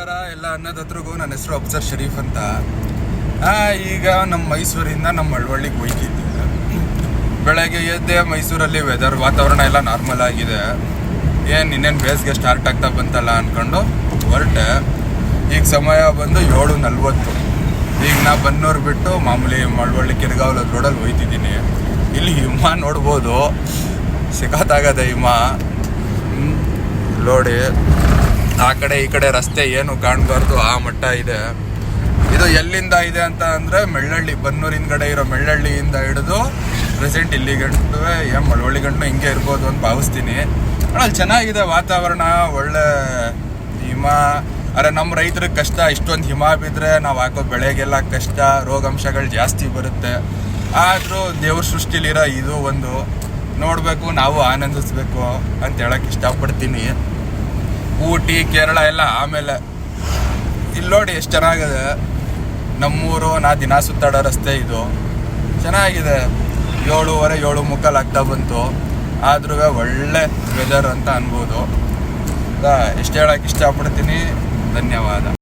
ನಮಸ್ಕಾರ ಎಲ್ಲ ಅನ್ನೋದತ್ರಿಗೂ. ನನ್ನ ಹೆಸರು ಅಫ್ಸರ್ ಶರೀಫ್ ಅಂತ. ಈಗ ನಮ್ಮ ಮೈಸೂರಿಂದ ನಮ್ಮ ಮಳವಳ್ಳಿಗೆ ಹೋಯ್ತಿದ್ದೆ. ಬೆಳಗ್ಗೆ ಎದ್ದೆ, ಮೈಸೂರಲ್ಲಿ ವಾತಾವರಣ ಎಲ್ಲ ನಾರ್ಮಲ್ ಆಗಿದೆ. ಇನ್ನೇನು ಬೇಸಿಗೆ ಸ್ಟಾರ್ಟ್ ಆಗ್ತಾ ಬಂತಲ್ಲ ಅಂದ್ಕೊಂಡು ಹೊರಟೆ. ಈಗ ಸಮಯ ಬಂದು 7:40. ಈಗ ನಾ ಬನ್ನೂರು ಬಿಟ್ಟು ಮಾಮೂಲಿ ಮಳವಳ್ಳಿ ಕಿರ್ಗಾವಲ ರೋಡಲ್ಲಿ ಹೋಯ್ತಿದ್ದೀನಿ. ಇಲ್ಲಿ ಹಿಮ ನೋಡ್ಬೋದು, ಸಿಗತ್ತಾಗದೆ ಹಿಮ ನೋಡಿ. ಆ ಕಡೆ ಈ ಕಡೆ ರಸ್ತೆ ಏನು ಕಾಣಬಾರ್ದು, ಆ ಮಟ್ಟ ಇದೆ. ಇದು ಎಲ್ಲಿಂದ ಇದೆ ಅಂತ ಅಂದರೆ ಮೆಳ್ಳಳ್ಳಿ, ಬನ್ನೂರಿನ ಕಡೆ ಇರೋ ಮೆಳ್ಳಳ್ಳಿಯಿಂದ ಹಿಡಿದು ಪ್ರೆಸೆಂಟ್ ಇಲ್ಲಿ ಗಂಟು ಮಳವಳ್ಳಿ ಗಂಟು ಹಿಂಗೆ ಇರ್ಬೋದು ಅಂತ ಭಾವಿಸ್ತೀನಿ. ಅಲ್ಲಿ ಚೆನ್ನಾಗಿದೆ ವಾತಾವರಣ, ಒಳ್ಳೆ ಹಿಮ. ಅರೆ ನಮ್ಮ ರೈತರಿಗೆ ಕಷ್ಟ, ಇಷ್ಟೊಂದು ಹಿಮ ಬಿದ್ದರೆ ನಾವು ಹಾಕೋ ಬೆಳೆಗೆಲ್ಲ ಕಷ್ಟ, ರೋಗಾಂಶಗಳು ಜಾಸ್ತಿ ಬರುತ್ತೆ. ಆದರೂ ದೇವ್ರ ಸೃಷ್ಟಿಲಿರೋ ಇದು ಒಂದು ನೋಡಬೇಕು, ನಾವು ಆನಂದಿಸ್ಬೇಕು ಅಂತ ಹೇಳಕ್ಕೆ ಇಷ್ಟಪಡ್ತೀನಿ. ಊಟಿ, ಕೇರಳ ಎಲ್ಲ ಆಮೇಲೆ. ಇಲ್ಲಿ ನೋಡಿ ಎಷ್ಟು ಚೆನ್ನಾಗಿದೆ ನಮ್ಮೂರು. ನಾ ದಿನ ಸುತ್ತಾಡೋ ರಸ್ತೆ ಇದು. ಚೆನ್ನಾಗಿದೆ. 7:15, 7:45 ಆಗ್ತಾ ಬಂತು. ಆದ್ರೂ ಒಳ್ಳೆ ವೆದರ್ ಅಂತ ಅನ್ಬೋದು. ಎಷ್ಟು ಹೇಳಕ್ಕೆ ಇಷ್ಟಪಡ್ತೀನಿ. ಧನ್ಯವಾದ.